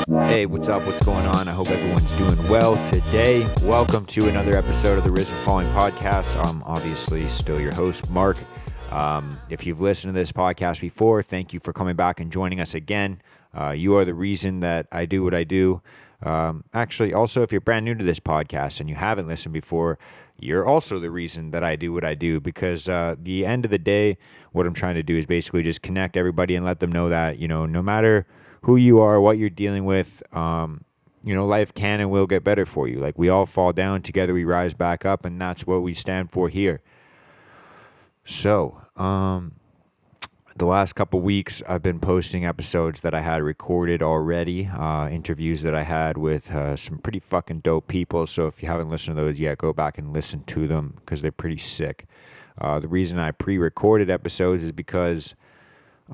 Hey, what's up? What's going on? I hope everyone's doing well today. Welcome to another episode of the Risen Falling podcast. I'm obviously still your host, Mark. If you've listened to this podcast before, thank you for coming back and joining us again. You are the reason that I do what I do. Actually, also, if you're brand new to this podcast and you haven't listened before, you're also the reason that I do what I do, because the end of the day, what I'm trying to do is basically just connect everybody and let them know that, no matter who you are, what you're dealing with, life can and will get better for you. Like, we all fall down, together we rise back up, and that's what we stand for here. So, the last couple weeks, I've been posting episodes that I had recorded already, interviews that I had with some pretty fucking dope people. So if you haven't listened to those yet, go back and listen to them because they're pretty sick. The reason I pre-recorded episodes is because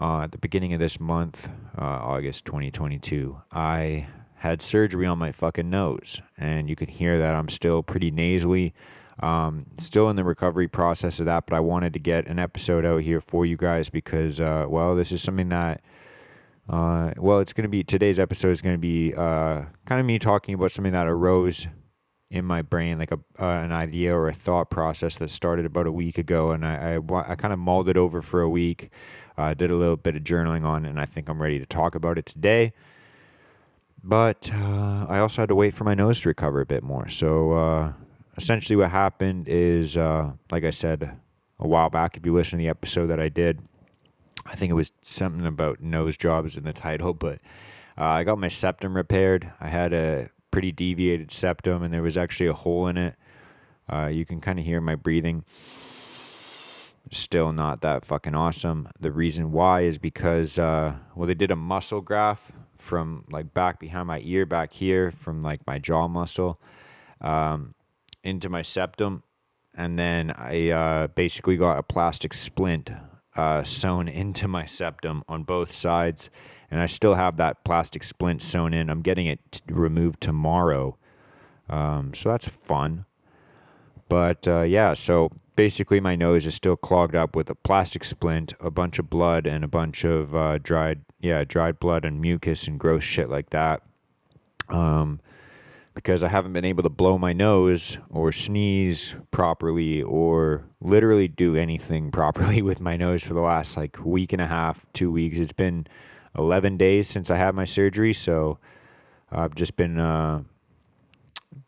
at the beginning of this month, August 2022, I had surgery on my fucking nose. And you can hear that I'm still pretty nasally. Still in the recovery process of that, but I wanted to get an episode out here for you guys because, this is something that, it's going to be, today's episode is going to be kind of me talking about something that arose in my brain, like an idea or a thought process that started about a week ago, and I kind of mulled it over for a week, did a little bit of journaling on it, and I think I'm ready to talk about it today. But I also had to wait for my nose to recover a bit more, so essentially what happened is, like I said a while back, if you listen to the episode that I did, I think it was something about nose jobs in the title, but I got my septum repaired. I had a pretty deviated septum, and there was actually a hole in it. You can kind of hear my breathing. Still not that fucking awesome. The reason why is because, they did a muscle graft from like back behind my ear, back here, from like my jaw muscle, into my septum, and then I basically got a plastic splint sewn into my septum on both sides, and I still have that plastic splint sewn in. I'm getting it removed tomorrow, so that's fun. But so basically my nose is still clogged up with a plastic splint, a bunch of blood, and a bunch of dried blood and mucus and gross shit like that. Because I haven't been able to blow my nose or sneeze properly or literally do anything properly with my nose for the last week and a half, 2 weeks. It's been 11 days since I had my surgery, so I've just been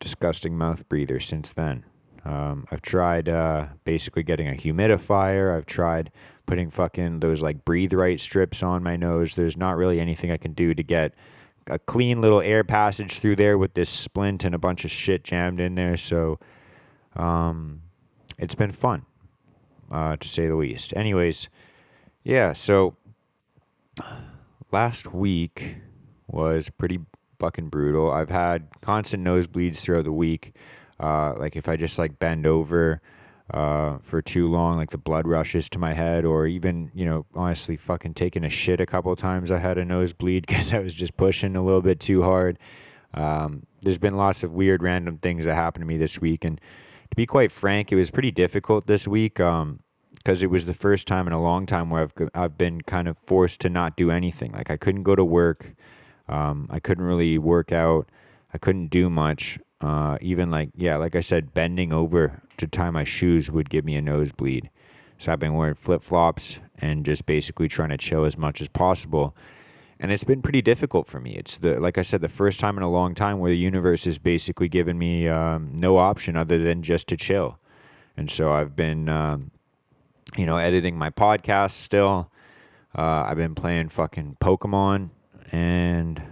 disgusting mouth breather since then. I've tried basically getting a humidifier. I've tried putting fucking those breathe right strips on my nose. There's not really anything I can do to get a clean little air passage through there with this splint and a bunch of shit jammed in there. So it's been fun, to say the least. Anyways, so last week was pretty fucking brutal. I've had constant nosebleeds throughout the week. If I just bend over for too long, the blood rushes to my head, or even, honestly fucking taking a shit a couple of times, I had a nosebleed because I was just pushing a little bit too hard. There's been lots of weird random things that happened to me this week, and to be quite frank, it was pretty difficult this week because it was the first time in a long time where I've been kind of forced to not do anything. I couldn't go to work, I couldn't really work out, I couldn't do much. Even like I said, bending over to tie my shoes would give me a nosebleed. So I've been wearing flip-flops and just basically trying to chill as much as possible. And it's been pretty difficult for me. It's like I said, the first time in a long time where the universe has basically given me no option other than just to chill. And so I've been, editing my podcast still. I've been playing fucking Pokemon, and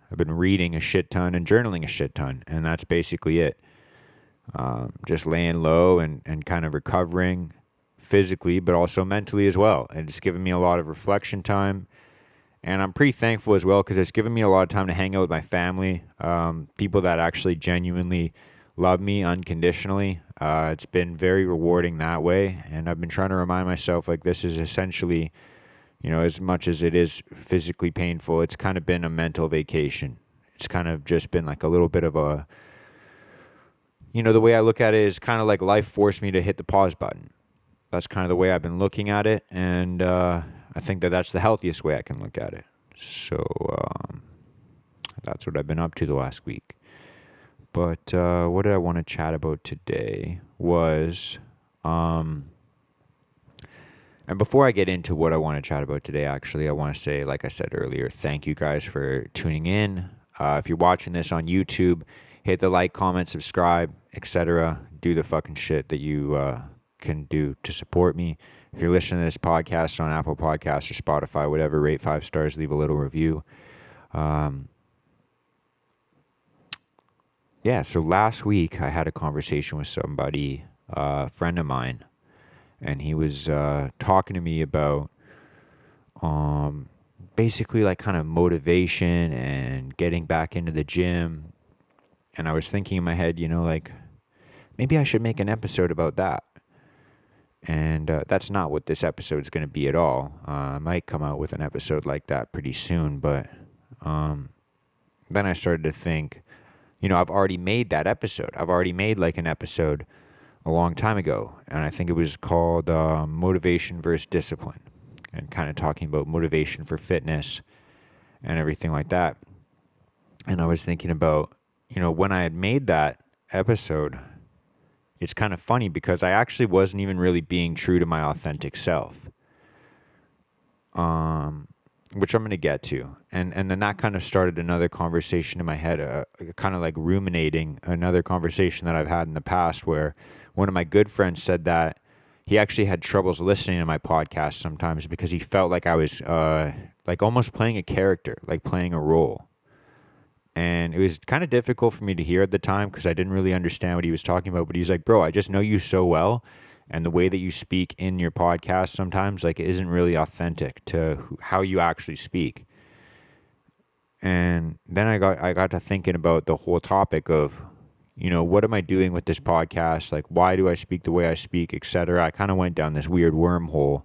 I've been reading a shit ton and journaling a shit ton, and that's basically it. Just laying low and kind of recovering physically, but also mentally as well. And it's given me a lot of reflection time, and I'm pretty thankful as well because it's given me a lot of time to hang out with my family, people that actually genuinely love me unconditionally. It's been very rewarding that way, and I've been trying to remind myself this is essentially, as much as it is physically painful, it's kind of been a mental vacation. It's kind of just been a little bit of a, the way I look at it is kind of like life forced me to hit the pause button. That's kind of the way I've been looking at it, and I think that that's the healthiest way I can look at it. So That's what I've been up to the last week. But what did I want to chat about today was, and before I get into what I want to chat about today, actually, I want to say, like I said earlier, thank you guys for tuning in. If you're watching this on YouTube, hit the like, comment, subscribe, etc. Do the fucking shit that you can do to support me. If you're listening to this podcast on Apple Podcasts or Spotify, whatever, rate 5 stars, leave a little review. Yeah, so last week I had a conversation with somebody, a friend of mine, and he was talking to me about basically like kind of motivation and getting back into the gym. And I was thinking in my head, like maybe I should make an episode about that. And that's not what this episode is going to be at all. I might come out with an episode like that pretty soon, but then I started to think, I've already made that episode. I've already made like an episode a long time ago, and I think it was called Motivation versus Discipline, and kind of talking about motivation for fitness and everything like that. And I was thinking about, when I had made that episode, it's kind of funny because I actually wasn't even really being true to my authentic self. Which I'm going to get to. And then that kind of started another conversation in my head, kind of like ruminating another conversation that I've had in the past where one of my good friends said that he actually had troubles listening to my podcast sometimes because he felt like I was like almost playing a character, like playing a role. And it was kind of difficult for me to hear at the time because I didn't really understand what he was talking about. But he's like, bro, I just know you so well. And the way that you speak in your podcast sometimes like it isn't really authentic to how you actually speak. And then I got to thinking about the whole topic of, what am I doing with this podcast? Like, why do I speak the way I speak, etc. I kind of went down this weird wormhole.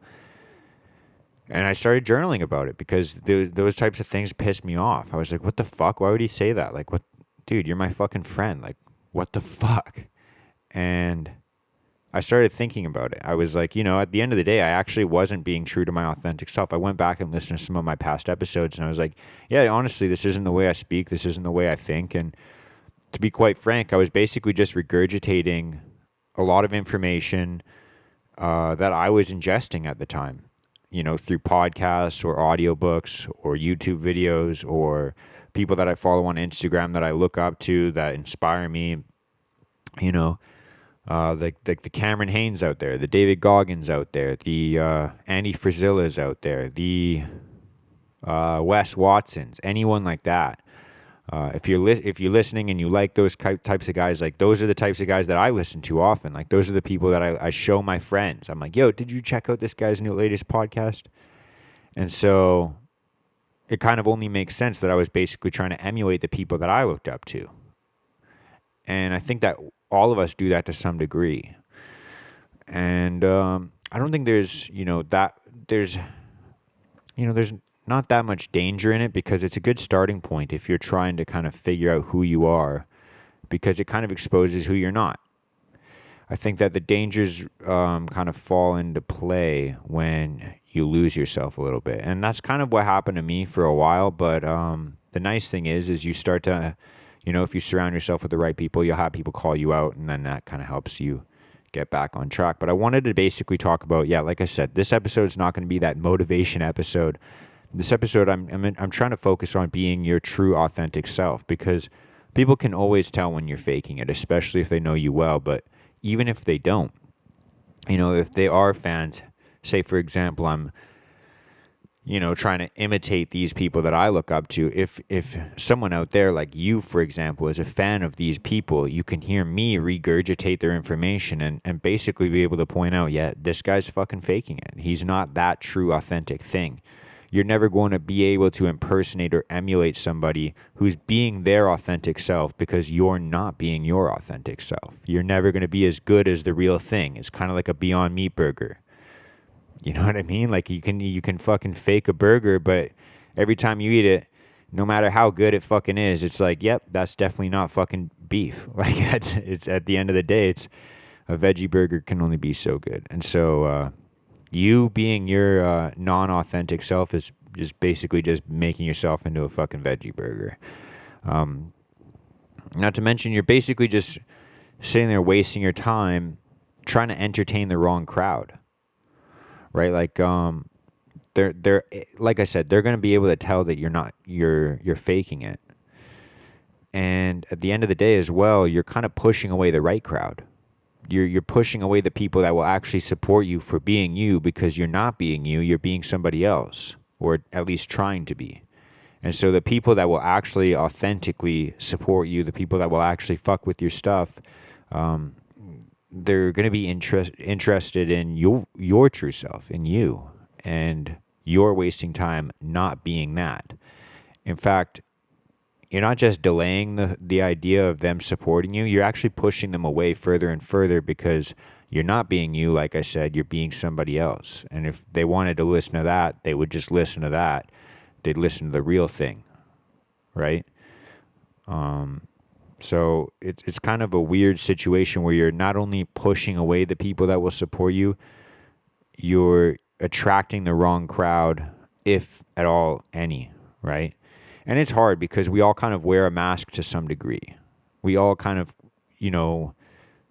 And I started journaling about it because those types of things pissed me off. I was like, what the fuck? Why would he say that? Like, what? Dude, you're my fucking friend. Like, what the fuck? And I started thinking about it. I was like, at the end of the day, I actually wasn't being true to my authentic self. I went back and listened to some of my past episodes, and I was like, yeah, honestly, this isn't the way I speak. This isn't the way I think. And to be quite frank, I was basically just regurgitating a lot of information that I was ingesting at the time, through podcasts or audiobooks or YouTube videos or people that I follow on Instagram that I look up to that inspire me, like the Cameron Haynes out there, the David Goggins out there, the Andy Frizzilla's out there, the Wes Watsons, anyone like that. If you're listening and you like those types of guys, like those are the types of guys that I listen to often. Like those are the people that I show my friends. I'm like, yo, did you check out this guy's latest podcast? And so it kind of only makes sense that I was basically trying to emulate the people that I looked up to. And I think that all of us do that to some degree. And I don't think there's not that much danger in it because it's a good starting point if you're trying to kind of figure out who you are, because it kind of exposes who you're not. I think that the dangers kind of fall into play when you lose yourself a little bit. And that's kind of what happened to me for a while. But the nice thing is you start to, if you surround yourself with the right people, you'll have people call you out, and then that kind of helps you get back on track. But I wanted to basically talk about, like I said, this episode is not going to be that motivation episode. This episode, I'm trying to focus on being your true authentic self, because people can always tell when you're faking it, especially if they know you well. But even if they don't, if they are fans, say for example, I'm, trying to imitate these people that I look up to. If someone out there like you, for example, is a fan of these people, you can hear me regurgitate their information and basically be able to point out, yeah, this guy's fucking faking it. He's not that true, authentic thing. You're never going to be able to impersonate or emulate somebody who's being their authentic self, because you're not being your authentic self. You're never going to be as good as the real thing. It's kind of like a Beyond Meat burger. You know what I mean? Like you can fucking fake a burger, but every time you eat it, no matter how good it fucking is, it's like, yep, that's definitely not fucking beef. Like it's at the end of the day, it's a veggie burger can only be so good. And so, you being your non-authentic self is just basically just making yourself into a fucking veggie burger. Not to mention, you're basically just sitting there wasting your time trying to entertain the wrong crowd, right? Like, they're like I said, they're going to be able to tell that you're faking it. And at the end of the day as well, you're kind of pushing away the right crowd. You're pushing away the people that will actually support you for being you, because you're not being you, you're being somebody else, or at least trying to be. And so the people that will actually authentically support you, the people that will actually fuck with your stuff, they're going to be interested in your true self, in you, and you're wasting time not being that. In fact, you're not just delaying the idea of them supporting you, you're actually pushing them away further and further, because you're not being you, like I said, you're being somebody else. And if they wanted to listen to that, they would just listen to that. They'd listen to the real thing, right? So it's kind of a weird situation where you're not only pushing away the people that will support you, you're attracting the wrong crowd, if at all any, right? And it's hard because we all kind of wear a mask to some degree. We all kind of,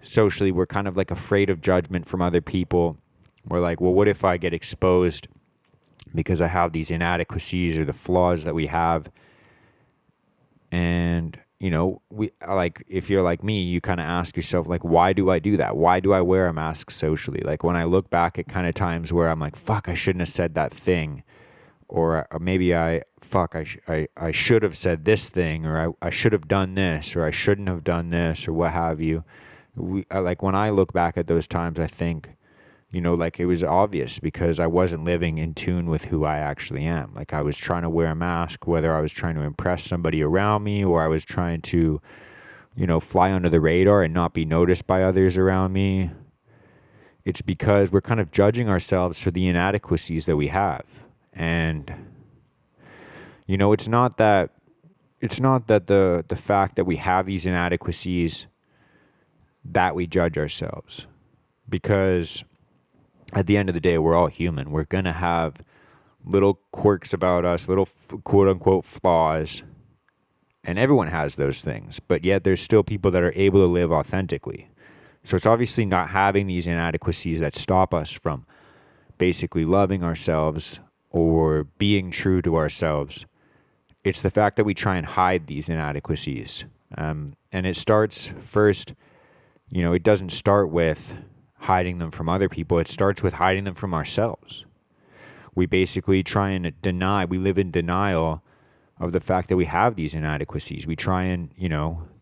socially, we're kind of like afraid of judgment from other people. We're like, well, what if I get exposed because I have these inadequacies or the flaws that we have? And, we like, if you're like me, you kind of ask yourself, like, why do I do that? Why do I wear a mask socially? Like, when I look back at kind of times where I'm like, fuck, I shouldn't have said that thing. Or maybe I should have said this thing, or I should have done this, or I shouldn't have done this, or what have you. Like, when I look back at those times, I think, like, it was obvious because I wasn't living in tune with who I actually am. Like, I was trying to wear a mask, whether I was trying to impress somebody around me, or I was trying to, fly under the radar and not be noticed by others around me. It's because we're kind of judging ourselves for the inadequacies that we have. And, it's not that the fact that we have these inadequacies that we judge ourselves, because at the end of the day, we're all human. We're going to have little quirks about us, little quote unquote flaws, and everyone has those things, but yet there's still people that are able to live authentically. So it's obviously not having these inadequacies that stop us from basically loving ourselves or being true to ourselves. It's the fact that we try and hide these inadequacies. And it starts first, it doesn't start with hiding them from other people. It starts with hiding them from ourselves. We basically try and we live in denial of the fact that we have these inadequacies. We try and,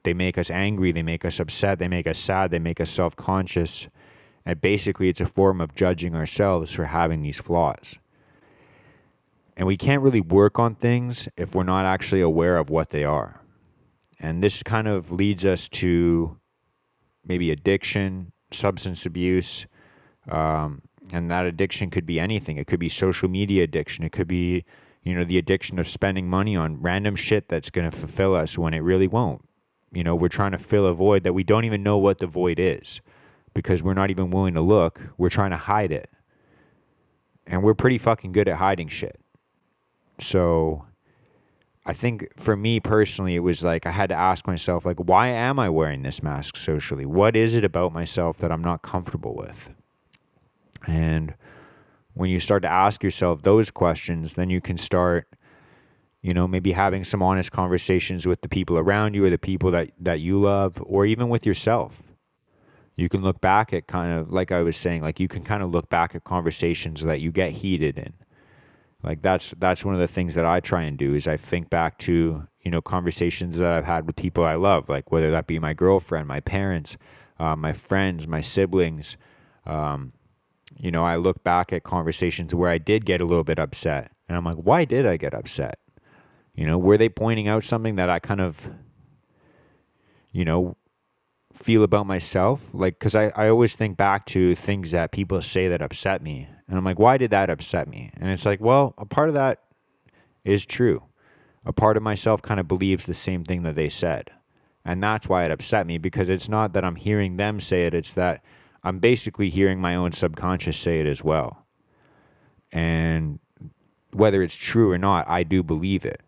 they make us angry, they make us upset, they make us sad, they make us self-conscious. And basically it's a form of judging ourselves for having these flaws. And we can't really work on things if we're not actually aware of what they are. And this kind of leads us to maybe addiction, substance abuse, and that addiction could be anything. It could be social media addiction. It could be, the addiction of spending money on random shit that's going to fulfill us when it really won't. We're trying to fill a void that we don't even know what the void is, because we're not even willing to look. We're trying to hide it. And we're pretty fucking good at hiding shit. So I think for me personally, it was like I had to ask myself, like, why am I wearing this mask socially? What is it about myself that I'm not comfortable with? And when you start to ask yourself those questions, then you can start, maybe having some honest conversations with the people around you, or the people that you love, or even with yourself. You can look back at, kind of like I was saying, like, you can kind of look back at conversations that you get heated in. Like, that's one of the things that I try and do, is I think back to, conversations that I've had with people I love, like whether that be my girlfriend, my parents, my friends, my siblings. I look back at conversations where I did get a little bit upset, and I'm like, why did I get upset? Were they pointing out something that I kind of, feel about myself? Like, because I always think back to things that people say that upset me. And I'm like, why did that upset me? And it's like, well, a part of that is true. A part of myself kind of believes the same thing that they said. And that's why it upset me, because it's not that I'm hearing them say it. It's that I'm basically hearing my own subconscious say it as well. And whether it's true or not, I do believe it.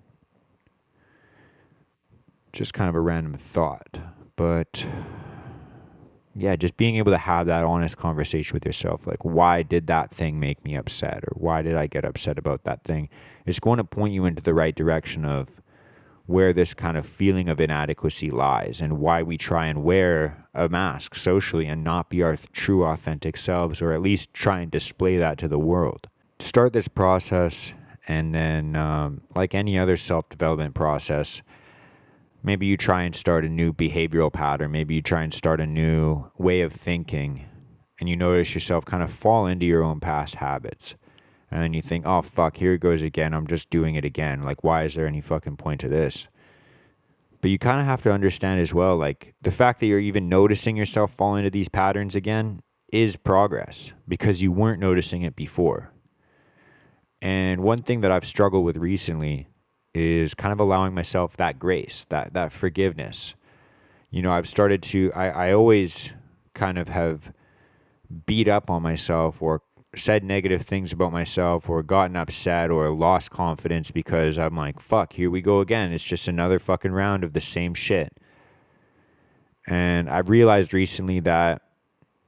just kind of a random thought. But yeah, just being able to have that honest conversation with yourself, like, why did that thing make me upset, or why did I get upset about that thing? It's going to point you into the right direction of where this kind of feeling of inadequacy lies, and why we try and wear a mask socially and not be our true authentic selves, or at least try and display that to the world. Start this process, and then like any other self-development process, maybe you try and start a new behavioral pattern. Maybe you try and start a new way of thinking, and you notice yourself kind of fall into your own past habits. And then you think, oh, fuck, here it goes again. I'm just doing it again. Like, why is there any fucking point to this? But you kind of have to understand as well, like, the fact that you're even noticing yourself fall into these patterns again is progress, because you weren't noticing it before. And one thing that I've struggled with recently is kind of allowing myself that grace, that forgiveness. You know, I've started to, I always kind of have beat up on myself, or said negative things about myself, or gotten upset, or lost confidence, because I'm like, fuck, here we go again. It's just another fucking round of the same shit. And I've realized recently that,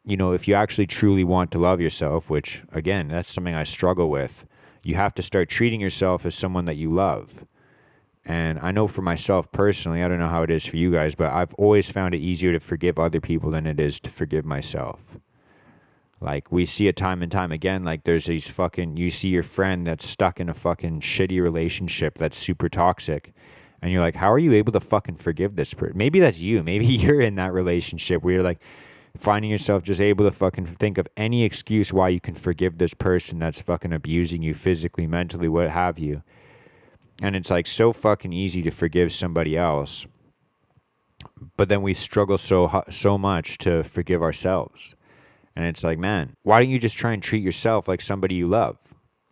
you know, if you actually truly want to love yourself, which again, that's something I struggle with, you have to start treating yourself as someone that you love. And I know for myself personally, I don't know how it is for you guys, but I've always found it easier to forgive other people than it is to forgive myself. Like, we see it time and time again. Like, there's these fucking, you see your friend that's stuck in a fucking shitty relationship that's super toxic. And you're like, how are you able to fucking forgive this person? Maybe that's you. Maybe you're in that relationship where you're like finding yourself just able to fucking think of any excuse why you can forgive this person that's fucking abusing you physically, mentally, what have you. And it's like so fucking easy to forgive somebody else. But then we struggle so much to forgive ourselves. And it's like, man, why don't you just try and treat yourself like somebody you love?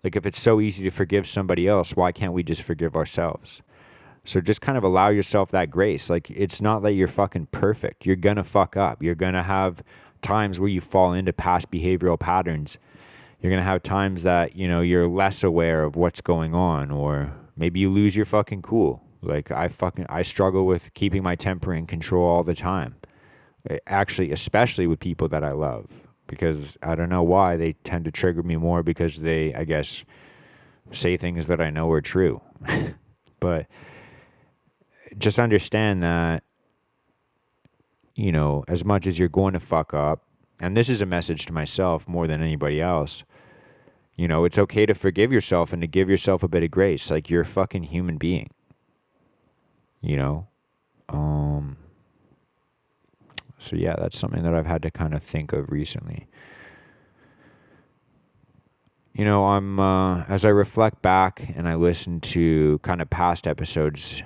Like, if it's so easy to forgive somebody else, why can't we just forgive ourselves? So just kind of allow yourself that grace. Like, it's not that you're fucking perfect. You're going to fuck up. You're going to have times where you fall into past behavioral patterns. You're going to have times that, you know, you're less aware of what's going on, or maybe you lose your fucking cool. Like, I struggle with keeping my temper in control all the time. Actually, especially with people that I love. Because I don't know why they tend to trigger me more, because they, I guess, say things that I know are true. But just understand that, you know, as much as you're going to fuck up, and this is a message to myself more than anybody else, you know, it's okay to forgive yourself and to give yourself a bit of grace. Like, you're a fucking human being, you know? So yeah, that's something that I've had to kind of think of recently. You know, as I reflect back and I listen to kind of past episodes,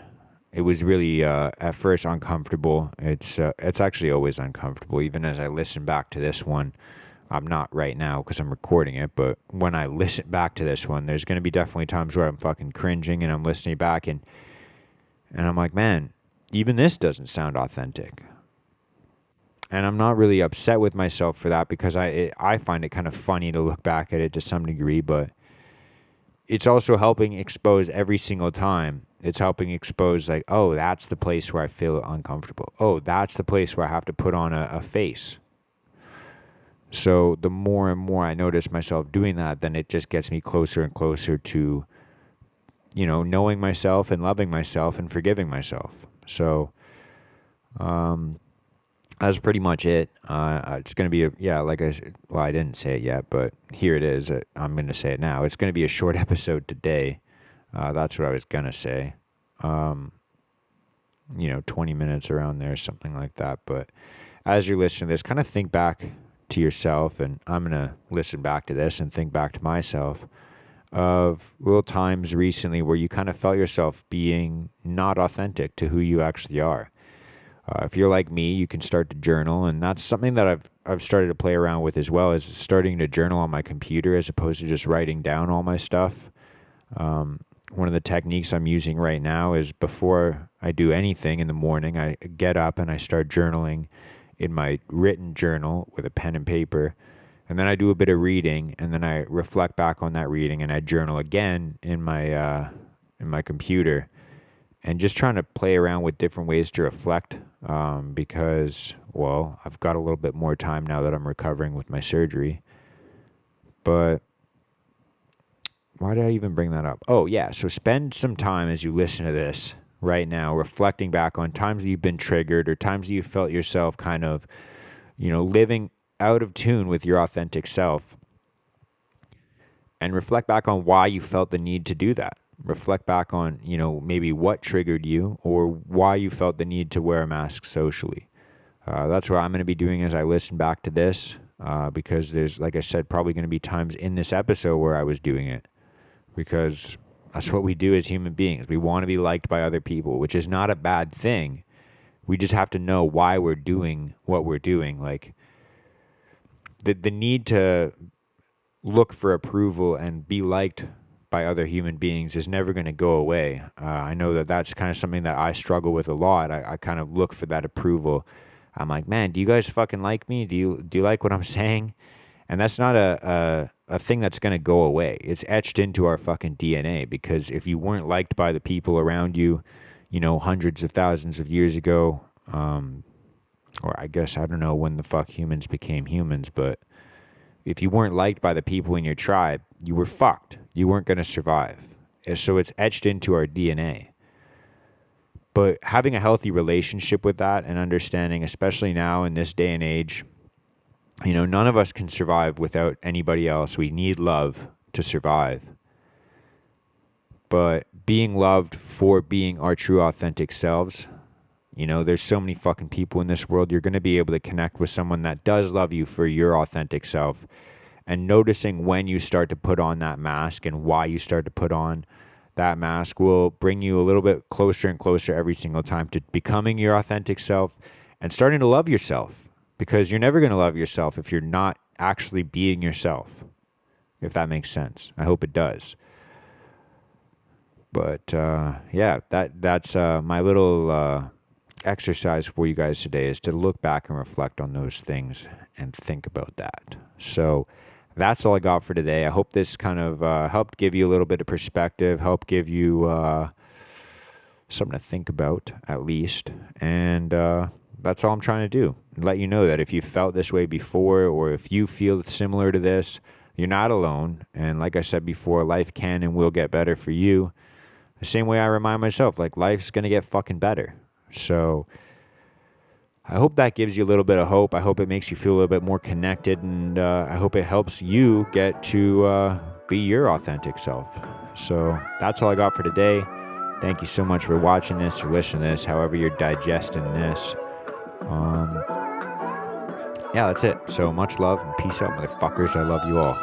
it was really at first uncomfortable. It's actually always uncomfortable. Even as I listen back to this one, I'm not right now because I'm recording it, but when I listen back to this one, there's going to be definitely times where I'm fucking cringing, and I'm listening back and I'm like, man, even this doesn't sound authentic. And I'm not really upset with myself for that, because I find it kind of funny to look back at it to some degree, but it's also helping expose every single time. It's helping expose, like, oh, that's the place where I feel uncomfortable. Oh, that's the place where I have to put on a face. So the more and more I notice myself doing that, then it just gets me closer and closer to, you know, knowing myself and loving myself and forgiving myself. So, that's pretty much it. It's going to be like I said, well, I didn't say it yet, but here it is. I'm going to say it now. It's going to be a short episode today. That's what I was going to say. 20 minutes around there, something like that. But as you're listening to this, kind of think back to yourself, and I'm going to listen back to this and think back to myself of little times recently where you kind of felt yourself being not authentic to who you actually are. If you're like me, you can start to journal, and that's something that I've started to play around with as well, is starting to journal on my computer as opposed to just writing down all my stuff. One of the techniques I'm using right now is before I do anything in the morning, I get up and I start journaling in my written journal with a pen and paper, and then I do a bit of reading, and then I reflect back on that reading, and I journal again in my computer. and just trying to play around with different ways to reflect because, well, I've got a little bit more time now that I'm recovering with my surgery. But why did I even bring that up? Oh, yeah. So spend some time as you listen to this right now, reflecting back on times that you've been triggered or times that you felt yourself kind of, living out of tune with your authentic self. And reflect back on why you felt the need to do that. Reflect back on, maybe what triggered you or why you felt the need to wear a mask socially. That's what I'm going to be doing as I listen back to this because there's, like I said, probably going to be times in this episode where I was doing it. Because that's what we do as human beings. We want to be liked by other people, which is not a bad thing. We just have to know why we're doing what we're doing. Like the need to look for approval and be liked by other human beings is never going to go away. I know that that's kind of something that I struggle with a lot. I kind of look for that approval. I'm like, man, do you guys fucking like me? Do you like what I'm saying? And that's not a thing that's going to go away. It's etched into our fucking DNA because if you weren't liked by the people around you, hundreds of thousands of years ago, or I guess, I don't know when the fuck humans became humans, but if you weren't liked by the people in your tribe, you were fucked. You weren't going to survive. So it's etched into our DNA. But having a healthy relationship with that and understanding, especially now in this day and age, none of us can survive without anybody else. We need love to survive. But being loved for being our true authentic selves, there's so many fucking people in this world. You're going to be able to connect with someone that does love you for your authentic self. And noticing when you start to put on that mask and why you start to put on that mask will bring you a little bit closer and closer every single time to becoming your authentic self and starting to love yourself. Because you're never going to love yourself if you're not actually being yourself, if that makes sense. I hope it does. But that's my little exercise for you guys today is to look back and reflect on those things and think about that. So that's all I got for today. I hope this kind of helped give you a little bit of perspective, helped give you something to think about at least. And that's all I'm trying to do. Let you know that if you felt this way before or if you feel similar to this, you're not alone. And like I said before, life can and will get better for you. The same way I remind myself, like life's going to get fucking better. So I hope that gives you a little bit of hope. I hope it makes you feel a little bit more connected. And I hope it helps you get to be your authentic self. So that's all I got for today. Thank you so much for watching this or listening to this, however you're digesting this. Yeah, that's it. So much love and peace out, motherfuckers. I love you all.